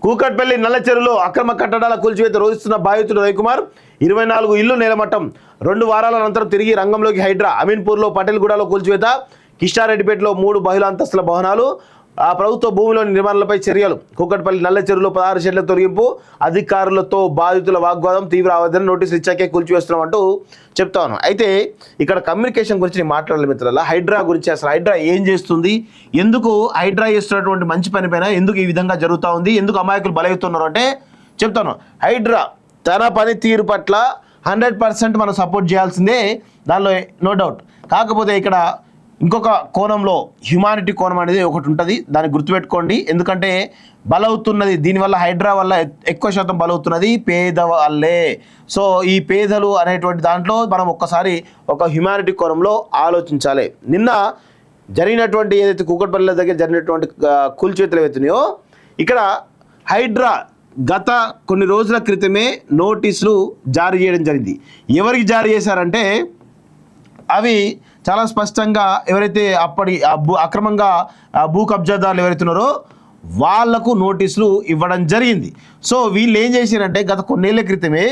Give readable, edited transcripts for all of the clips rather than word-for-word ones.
కూకట్పల్లి నల్ల చెరువులో అక్రమ కట్టడాల కూల్చివేత రోధిస్తున్న బాధితుడు రవికుమార్ 24 ఇళ్లు నేలమట్టం 2 వారాల అనంతరం తిరిగి రంగంలోకి హైడ్రా అమీన్పూర్లో పటేల్గూడలో కూల్చివేత కిష్టారెడ్డిపేటలో 3 బహుళ అంతస్తుల భవనాలు ప్రభుత్వ భూమిలోని నిర్మాణాలపై చర్యలు కూకట్పల్లి నల్ల చెరువులో 16 షెడ్ల తొలగింపు అధికారులతో బాధితుల వాగ్వాదం తీవ్ర ఆవేదన నోటీసులు ఇచ్చాకే కూల్చివేస్తున్నామంటూ చెప్తాను. అయితే ఇక్కడ కమ్యూనికేషన్ గురించి నేను మాట్లాడాలి మిత్రుల హైడ్రా గురించి. అసలు హైడ్రా ఏం చేస్తుంది, ఎందుకు హైడ్రా చేస్తున్నటువంటి మంచి పని పైన ఎందుకు ఈ విధంగా జరుగుతూ ఉంది, ఎందుకు అమాయకులు బలవుతున్నారు అంటే చెప్తాను. హైడ్రా తన పని తీరు పట్ల 100% మనం సపోర్ట్ చేయాల్సిందే, దానిలో నో డౌట్. కాకపోతే ఇక్కడ ఇంకొక కోణంలో హ్యుమానిటీ కోణం అనేది ఒకటి ఉంటుంది, దాన్ని గుర్తుపెట్టుకోండి. ఎందుకంటే బలవుతున్నది దీనివల్ల హైడ్రా వల్ల ఎక్కువ శాతం బలవుతున్నది పేదవాళ్ళే. సో ఈ పేదలు అనేటువంటి దాంట్లో మనం ఒక్కసారి ఒక హ్యుమానిటీ కోణంలో ఆలోచించాలి. నిన్న జరిగినటువంటి ఏదైతే కూకట్పల్లి దగ్గర జరిగినటువంటి కూల్చివేతలు ఏవైతున్నాయో ఇక్కడ హైడ్రా గత కొన్ని రోజుల క్రితమే నోటీసులు జారీ చేయడం జరిగింది. ఎవరికి జారీ చేశారంటే అవి చాలా స్పష్టంగా ఎవరైతే అప్పటి అక్రమంగా భూ కబ్జాదారులు ఎవరైతున్నారో వాళ్లకు నోటీసులు ఇవ్వడం జరిగింది. సో వీళ్ళు ఏం చేశారంటే గత కొన్నేళ్ల క్రితమే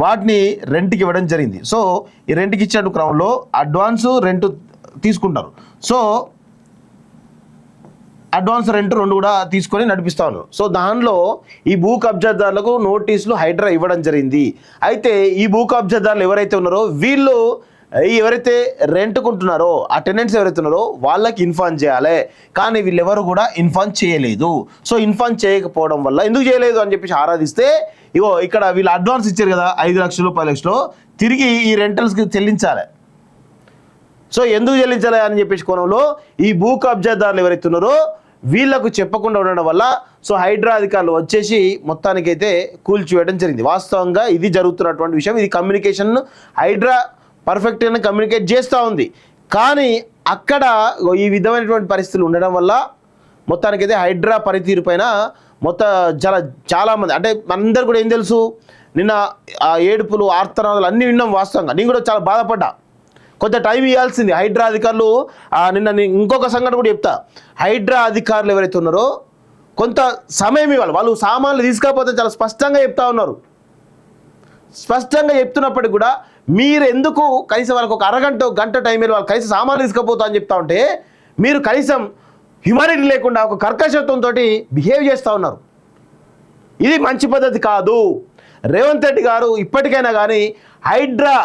వాటిని రెంట్కి ఇవ్వడం జరిగింది. సో ఈ రెంట్కి ఇచ్చే క్రమంలో అడ్వాన్స్ రెంట్ తీసుకుంటారు. సో అడ్వాన్స్ రెంట్ 2 కూడా తీసుకొని నడిపిస్తూ ఉన్నారు. సో దానిలో ఈ భూ కబ్జాదారులకు నోటీసులు హైడ్రా ఇవ్వడం జరిగింది. అయితే ఈ భూ కబ్జాదారులు ఎవరైతే ఉన్నారో వీళ్ళు ఎవరైతే రెంట్కుంటున్నారో ఆ టెనెంట్స్ ఎవరైతే ఉన్నారో వాళ్ళకి ఇన్ఫార్మ్ చేయాలి, కానీ వీళ్ళెవరు కూడా ఇన్ఫార్మ్ చేయలేదు. సో ఇన్ఫార్మ్ చేయకపోవడం వల్ల ఎందుకు చేయలేదు అని చెప్పేసి ఆరాధిస్తే ఇగో ఇక్కడ వీళ్ళు అడ్వాన్స్ ఇచ్చారు కదా 5 లక్షలు 10 లక్షలు తిరిగి ఈ రెంటల్స్కి చెల్లించాలి. సో ఎందుకు చెల్లించాలి అని చెప్పేసి కోణంలో ఈ భూ కబ్జాదారులు ఎవరైతే ఉన్నారో వీళ్లకు చెప్పకుండా ఉండడం వల్ల సో హైడ్రా అధికారులు వచ్చేసి మొత్తానికైతే కూల్చివేయడం జరిగింది. వాస్తవంగా ఇది జరుగుతున్నటువంటి విషయం. ఇది కమ్యూనికేషన్ హైడ్రా పర్ఫెక్ట్గా కమ్యూనికేట్ చేస్తూ ఉంది, కానీ అక్కడ ఈ విధమైనటువంటి పరిస్థితులు ఉండడం వల్ల మొత్తానికైతే హైడ్రా పనితీరు పైన చాలామంది అంటే మనందరూ కూడా ఏం తెలుసు, నిన్న ఆ ఏడుపులు ఆర్తనాదాలు అన్నీ విన్నాం. వాస్తవంగా నేను కూడా చాలా బాధపడ్డా. కొంత టైం ఇవ్వాల్సింది హైడ్రా అధికారులు. నిన్న ఇంకొక సంఘటన కూడా చెప్తా, హైడ్రా అధికారులు ఎవరైతే ఉన్నారో కొంత సమయం ఇవ్వాలి. వాళ్ళు సామాన్లు తీసుకపోతే చాలా స్పష్టంగా చెప్తా ఉన్నారు. స్పష్టంగా చెప్తున్నప్పటికీ కూడా మీరు ఎందుకు కనీసం వాళ్ళకి ఒక గంట టైం వాళ్ళు కనీసం సామాన్లు తీసుకుపోతా అని చెప్తా ఉంటే మీరు కనీసం హ్యుమానిటీ లేకుండా ఒక కర్కశత్వంతో బిహేవ్ చేస్తూ ఉన్నారు. ఇది మంచి పద్ధతి కాదు. రేవంత్ రెడ్డి గారు ఇప్పటికైనా కానీ హైడ్రా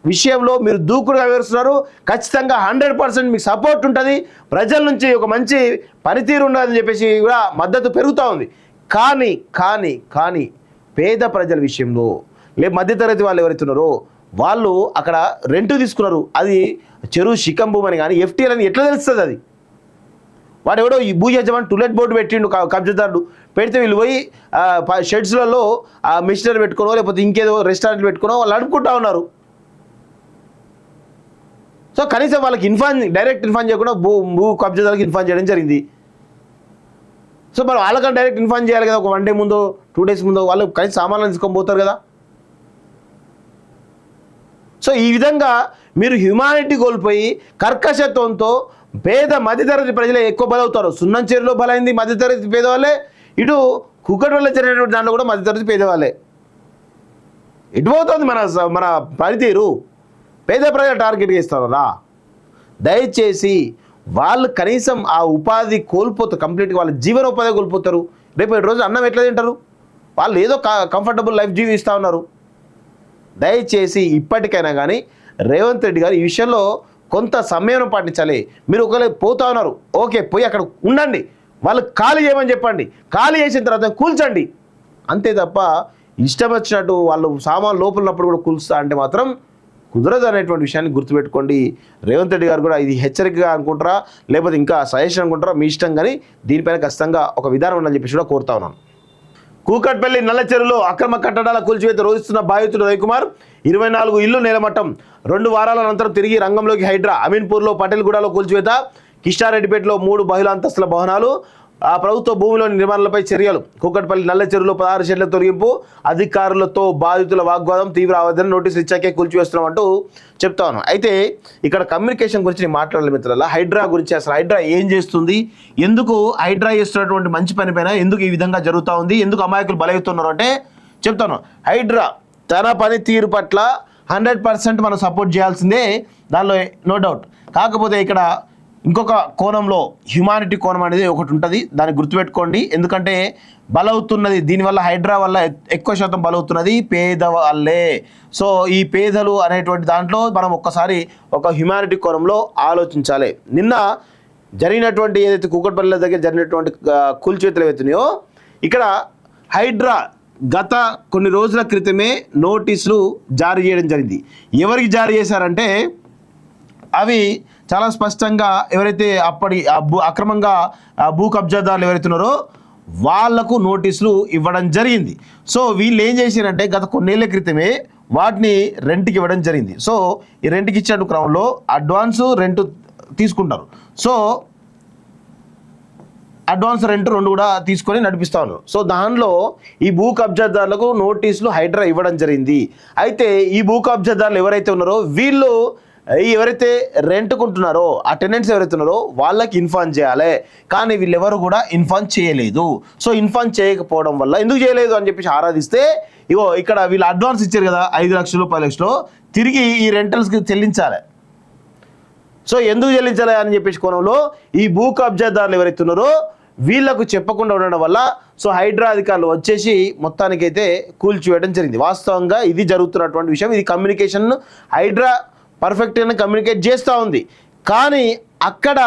విషయంలో మీరు దూకుడుగా వివరిస్తున్నారు. ఖచ్చితంగా 100% మీకు సపోర్ట్ ఉంటుంది, ప్రజల నుంచి ఒక మంచి పనితీరు ఉన్నదని చెప్పేసి కూడా మద్దతు పెరుగుతూ ఉంది. కానీ పేద ప్రజల విషయంలో మధ్యతరగతి వాళ్ళు ఎవరైతున్నారో వాళ్ళు అక్కడ రెంట్ తీసుకున్నారు. అది చెరువు శిఖం భూమి అని కానీ ఎఫ్టీఎల్ అని ఎట్లా తెలుస్తుంది? అది వాడు ఎవడో ఈ భూ యజమాని టూలెట్ బోర్డు పెట్టిండు కబ్జాదారుడు పెడితే వీళ్ళు పోయి షెడ్స్లలో ఆ మిషనరీ పెట్టుకునో లేకపోతే ఇంకేదో రెస్టారెంట్లు పెట్టుకునో వాళ్ళు అడుపుకుంటా ఉన్నారు. సో కనీసం వాళ్ళకి డైరెక్ట్ ఇన్ఫార్మ్ చేయకుండా భూ కబ్జాదారులకు ఇన్ఫార్మ్ చేయడం జరిగింది. సో మరి వాళ్ళకన్నా డైరెక్ట్ ఇన్ఫార్మ్ చేయాలి కదా, ఒక 1 డే ముందో 2 డేస్ ముందో వాళ్ళు కనీసం సామాన్లు తీసుకొని పోతారు కదా. సో ఈ విధంగా మీరు హ్యుమానిటీ కోల్పోయి కర్కశత్వంతో పేద మధ్యతరగతి ప్రజలే ఎక్కువ బలవుతారు. సున్నంచేరులో బలైంది మధ్యతరగతి పేదవాళ్ళే, ఇటు కూకట్పల్లిలో జరిగినటువంటి దాంట్లో కూడా మధ్యతరగతి పేదవాళ్ళే. ఎటు పోతుంది మన పనితీరు? పేద ప్రజలు టార్గెట్గా ఇస్తారా? దయచేసి వాళ్ళు కనీసం ఆ ఉపాధి కోల్పోతారు, కంప్లీట్గా వాళ్ళ జీవనోపాధి కోల్పోతారు. రేపు రోజు అన్నం ఎట్లా తింటారు? వాళ్ళు ఏదో కంఫర్టబుల్ లైఫ్ జీవిస్తూ ఉన్నారు. దయచేసి ఇప్పటికైనా కానీ రేవంత్ రెడ్డి గారు ఈ విషయంలో కొంత సమయం పాటించాలి. మీరు ఒకవేళ పోతా ఉన్నారు, ఓకే పోయి అక్కడ ఉండండి, వాళ్ళు ఖాళీ చేయమని చెప్పండి, ఖాళీ చేసిన తర్వాత కూల్చండి, అంతే తప్ప ఇష్టం వచ్చినట్టు వాళ్ళు సామాన్ లోపల ఉన్నప్పుడు కూడా కూల్స్తా అంటే మాత్రం కుదరదు అనేటువంటి విషయాన్ని గుర్తుపెట్టుకోండి. రేవంత్ రెడ్డి గారు కూడా ఇది హెచ్చరికగా అనుకుంటారా లేకపోతే ఇంకా సజెషన్ అనుకుంటారా మీ ఇష్టం, కానీ దీనిపైన ఖచ్చితంగా ఒక విధానం ఉందని చెప్పేసి కూడా కోరుతా ఉన్నాను. కూకట్పల్లి నల్ల చెరువులో అక్రమ కట్టడాల కూల్చివేత రోధిస్తున్న బాధితుడు రవికుమార్ 24 ఇళ్లు నేలమట్టం 2 వారాల అనంతరం తిరిగి రంగంలోకి హైడ్రా అమీన్పూర్లో పటేల్గూడలో కూల్చివేత కిష్టారెడ్డిపేటలో 3 బహుళ అంతస్తుల భవనాలు ఆ ప్రభుత్వ భూమిలోని నిర్మాణాలపై చర్యలు. కూకట్పల్లి నల్ల చెరువులో 16 షెడ్ల తొలగింపు, అధికారులతో బాధితుల వాగ్వాదం, తీవ్ర ఆవేదన, నోటీసులు ఇచ్చాకే కూల్చివేస్తున్నాం అంటూ చెప్తాను. అయితే ఇక్కడ కమ్యూనికేషన్ గురించి నేను మాట్లాడాలి మిత్రులారా. హైడ్రా గురించి, అసలు హైడ్రా ఏం చేస్తుంది, ఎందుకు హైడ్రా చేస్తున్నటువంటి మంచి పని పైన ఎందుకు ఈ విధంగా జరుగుతూ ఉంది, ఎందుకు అమాయకులు బలవుతున్నారు అంటే చెప్తాను. హైడ్రా తన పని తీరు పట్ల 100% మనం సపోర్ట్ చేయాల్సిందే, దానిలో నో డౌట్. కాకపోతే ఇక్కడ ఇంకొక కోణంలో హ్యుమానిటీ కోణం అనేది ఒకటి ఉంటుంది, దాన్ని గుర్తుపెట్టుకోండి. ఎందుకంటే బలవుతున్నది దీనివల్ల, హైడ్రా వల్ల ఎక్కువ శాతం బలవుతున్నది పేదవాళ్ళే. సో ఈ పేదలు అనేటువంటి దాంట్లో మనం ఒక్కసారి ఒక హ్యుమానిటీ కోణంలో ఆలోచించాలి. నిన్న జరిగినటువంటి ఏదైతే కూకట్పల్లి దగ్గర జరిగినటువంటి కూల్చివేతలు ఏవైతున్నాయో, ఇక్కడ హైడ్రా గత కొన్ని రోజుల క్రితమే నోటీసులు జారీ చేయడం జరిగింది. ఎవరికి జారీ చేశారంటే అవి చాలా స్పష్టంగా ఎవరైతే అప్పటి అక్రమంగా భూ కబ్జాదారులు ఎవరైతున్నారో వాళ్లకు నోటీసులు ఇవ్వడం జరిగింది. సో వీళ్ళు ఏం చేశారంటే గత కొన్నేళ్ల క్రితమే వాటిని రెంట్కి ఇవ్వడం జరిగింది. సో ఈ రెంట్కి ఇచ్చే క్రమంలో అడ్వాన్సు రెంట్ తీసుకుంటారు. సో అడ్వాన్స్ రెంట్ రెండు కూడా తీసుకొని నడిపిస్తూ ఉన్నారు. సో దానిలో ఈ భూ కబ్జాదారులకు నోటీసులు హైడ్రా ఇవ్వడం జరిగింది. అయితే ఈ భూ కబ్జాదారులు ఎవరైతే ఉన్నారో వీళ్ళు ఎవరైతే రెంట్కుంటున్నారో ఆ టెనెంట్స్ ఎవరైతే ఉన్నారో వాళ్ళకి ఇన్ఫార్మ్ చేయాలి, కానీ వీళ్ళెవరు కూడా ఇన్ఫార్మ్ చేయలేదు. సో ఇన్ఫార్మ్ చేయకపోవడం వల్ల ఎందుకు చేయలేదు అని చెప్పేసి ఆరాధిస్తే, ఇగో ఇక్కడ వీళ్ళు అడ్వాన్స్ ఇచ్చారు కదా 5 లక్షలు 10 లక్షలు, తిరిగి ఈ రెంటల్స్కి చెల్లించాలి. సో ఎందుకు చెల్లించాలి అని చెప్పేసి కోణంలో ఈ భూ కబ్జాదారులు ఎవరైతే ఉన్నారో వీళ్లకు చెప్పకుండా ఉండడం వల్ల సో హైడ్రా అధికారులు వచ్చేసి మొత్తానికైతే కూల్చివేయడం జరిగింది. వాస్తవంగా ఇది జరుగుతున్నటువంటి విషయం. ఇది కమ్యూనికేషన్ హైడ్రా పర్ఫెక్ట్గా కమ్యూనికేట్ చేస్తూ ఉంది. కానీ అక్కడ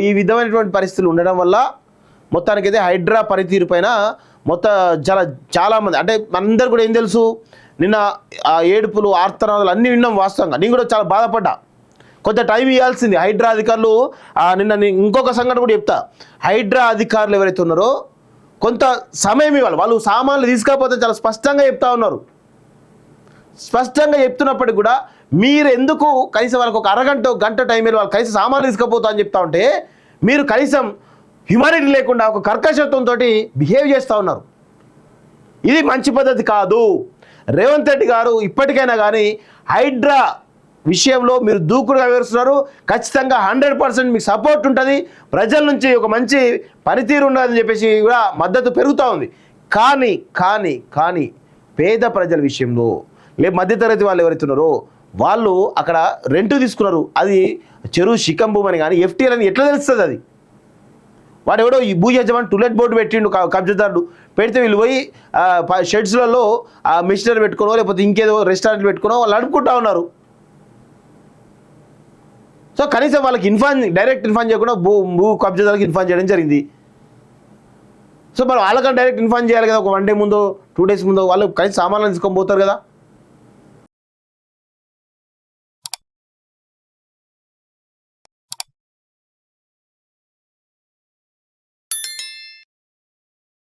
ఈ విధమైనటువంటి పరిస్థితులు ఉండడం వల్ల మొత్తానికైతే హైడ్రా పనితీరు పైన చాలామంది, అంటే మనందరూ కూడా ఏం తెలుసు, నిన్న ఆ ఏడుపులు ఆర్తనాదాలు అన్నీ విన్నాం. వాస్తవంగా నేను కూడా చాలా బాధపడ్డా. కొంత టైం ఇవ్వాల్సింది హైడ్రా అధికారులు. నిన్న ఇంకొక సంఘటన కూడా చెప్తా, హైడ్రా అధికారులు ఎవరైతే ఉన్నారో కొంత సమయం ఇవ్వాలి. వాళ్ళు సామాన్లు తీసుకపోతే చాలా స్పష్టంగా చెప్తా ఉన్నారు. స్పష్టంగా చెప్తున్నప్పటికీ కూడా మీరు ఎందుకు కనీసం వాళ్ళకి ఒక గంట టైం వాళ్ళు కనీసం సామాన్లు తీసుకపోతా అని చెప్తా ఉంటే మీరు కనీసం హ్యుమానిటీ లేకుండా ఒక కర్కశత్వంతో బిహేవ్ చేస్తూ ఉన్నారు. ఇది మంచి పద్ధతి కాదు. రేవంత్ రెడ్డి గారు ఇప్పటికైనా కానీ హైడ్రా విషయంలో మీరు దూకుడుగా వివరిస్తున్నారు. ఖచ్చితంగా 100% మీకు సపోర్ట్ ఉంటుంది, ప్రజల నుంచి ఒక మంచి పనితీరు ఉన్నదని చెప్పేసి కూడా మద్దతు పెరుగుతూ ఉంది. కానీ పేద ప్రజల విషయంలో మధ్యతరగతి వాళ్ళు ఎవరైతున్నారో వాళ్ళు అక్కడ రెంట్ తీసుకున్నారు. అది చెరువు శిఖంభూమి అని కానీ ఎఫ్టీఎల్ అని ఎట్లా తెలుస్తుంది? అది వాడు ఎవడో ఈ భూ యజమాని టూలెట్ బోర్డు పెట్టిండు కబ్జాదారుడు, పెడితే వీళ్ళు పోయి షెడ్స్లలో మిషనరీ పెట్టుకునో లేకపోతే ఇంకేదో రెస్టారెంట్లు పెట్టుకునో వాళ్ళు అడుపుకుంటా ఉన్నారు. సో కనీసం వాళ్ళకి డైరెక్ట్ ఇన్ఫార్మ్ చేయకుండా భూ కబ్జాదారులకు ఇన్ఫార్మ్ చేయడం జరిగింది. సో మరి వాళ్ళకన్నా డైరెక్ట్ ఇన్ఫార్మ్ చేయాలి కదా, ఒక 1 డే ముందో 2 డేస్ ముందో వాళ్ళు కనీసం సామాన్లు తీసుకొని పోతారు కదా.